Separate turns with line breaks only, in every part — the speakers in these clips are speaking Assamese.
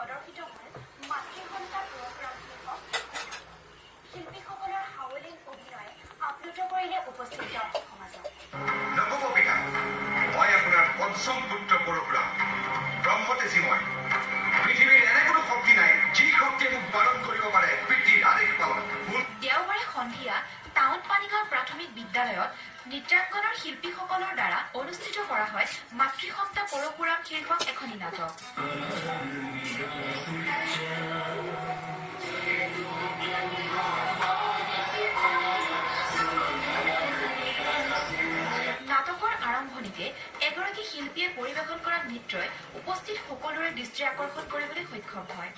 প্ৰদৰ্শিত হ'ল মাতৃসন্তা পৰশুৰাম শীৰ্ষক শিল্পীসকলৰ সাৱলীল অভিনয়ে আপ্লুত কৰিলে উপস্থিত দৰ্শক সমাজক।
নৱকবিতা মই আপোনাৰ পঞ্চম পুত্ৰ পৰশুৰাম ব্ৰহ্মতেজী মই পৃথিৱীৰ এনে কোনো শক্তি নাই যি শক্তিয়ে মোক পালন কৰিব পাৰে পিতৃৰ আদেশ পালন।
দেওবাৰে সন্ধিয়া টাউন পানীগাঁও প্ৰাথমিক বিদ্যালয়ত নৃত্যাংগনৰ শিল্পীসকলৰ দ্বাৰা অনুষ্ঠিত কৰা হয় মাতৃসন্তা পৰশুৰাম শীৰ্ষক এখনি নাটক। নাটকৰ আৰম্ভণিতে এগৰাকী শিল্পীয়ে পৰিৱেশন কৰা নৃত্যই উপস্থিত সকলোৰে দৃষ্টি আকৰ্ষণ কৰিবলৈ সক্ষম হয়।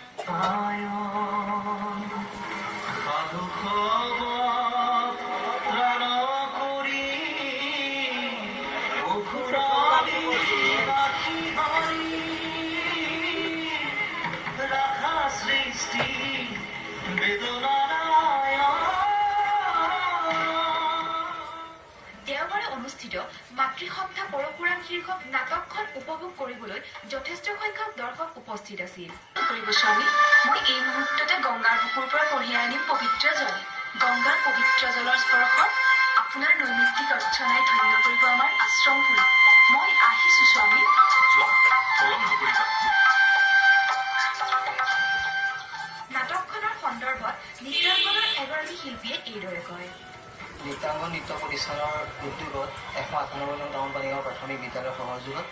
দেওবাৰে অনুষ্ঠিত মাতৃসন্তা পৰশুৰাম শীৰ্ষক নাটকখন উপভোগ কৰিবলৈ যথেষ্ট সংখ্যক দৰ্শক উপস্থিত আছিল।
গোস্বামী, মই এই মুহূৰ্ততে গংগাৰ বুকুৰ পৰা কঢ়িয়াই আনিম পবিত্ৰ জল। গংগাৰ পবিত্ৰ জলৰ স্পৰ্শত আপোনাৰ নৈমিত্তিক অৰ্চনাই ধন্য কৰিব আমাৰ আশ্ৰমপুৰী। মই আহিছো স্বামী।
নাটকখনৰ সন্দৰ্ভত নৃত্যাংগনৰ এগৰাকী শিল্পীয়ে এইদৰে কয়।
নৃত্যাংগন নৃত্য প্ৰতিষ্ঠানৰ উদ্যোগত 198 নং টাউন পানীগাঁও প্ৰাথমিক বিদ্যালয়ৰ সহযোগত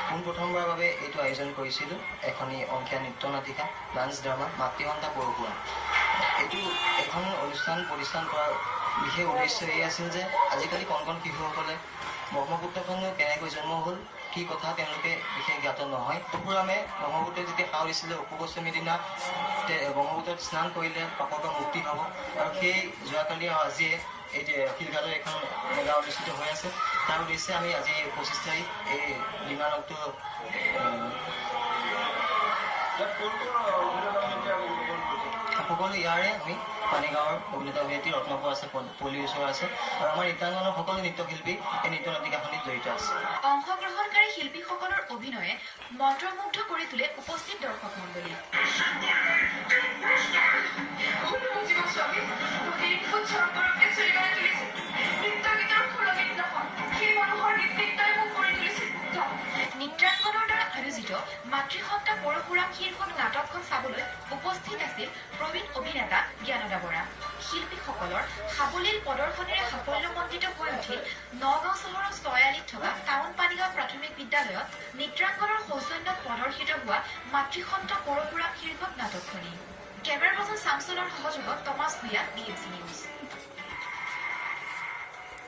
পোনপ্ৰথমবাৰৰ বাবে এইটো আয়োজন কৰিছিলোঁ এখনি অংকীয়া নৃত্য নাটিকা ডান্স ড্ৰামা মাতৃসন্তা পৰশুৰাম। এইটো এখন অনুষ্ঠান প্ৰতিষ্ঠান কৰাৰ বিশেষ উদ্দেশ্য এই আছিল যে আজিকালি কণ কণ শিশুসকলে ব্ৰহ্মপুত্ৰখনো কেনেকৈ জন্ম হ'ল কি কথা তেওঁলোকে বিশেষ জ্ঞাত নহয়। পৰশুৰামে ব্ৰহ্মপুত্ৰই যেতিয়া সাও দিছিলে অপু গোস্বামীৰ দিনা ব্ৰহ্মপুত্ৰত স্নান কৰিলে পাপৰ পৰা মুক্তি হ'ব আৰু সেই যোৱাকালি আৰু আজিয়ে এই যে শিলঘাটত এখন মেলা অনুষ্ঠিত হৈ আছে তাৰ উদ্দেশ্যে আমি আজি 25 তাৰিখ এই দিনানকটো সকলো ইয়াৰে আমি পানীগাঁৱৰ অভিনেতা অভিনেত্ৰী ৰত্নপুৰ আছে পল্লী ওচৰ আছে আৰু আমাৰ নৃত্যাংগনৰ সকলো নৃত্যশিল্পী এই নৃত্য নাটিকাখনিত জড়িত আছে।
অংশগ্ৰহণকাৰী শিল্পীসকলৰ অভিনয়ে মন্ত্ৰমুগ্ধ কৰি তোলে উপস্থিত দৰ্শক মণ্ডলী। নৃত্যাংগনৰ দ্বাৰা আয়োজিত মাতৃসন্তা পৰশুৰাম শীৰ্ষক নাটকখন চাবলৈ উপস্থিত আছিল প্ৰবীণ অভিনেতা জ্ঞানদা বৰা। শিল্পীসকলৰ সাৱলীল প্ৰদৰ্শনেৰে সাফল্যমণ্ডিত হৈ উঠিল নগাঁও চহৰৰ ছয়ালিত থকা টাউন পানীগাঁও প্ৰাথমিক বিদ্যালয়ত নৃত্যাংগনৰ সৌজন্যত প্ৰদৰ্শিত হোৱা মাতৃসন্তা পৰশুৰাম শীৰ্ষক নাটকখনি। কেমেৰা পাৰ্চন শামছুলৰ সহযোগত টমাছ ভূঞা, BMC নিউজ।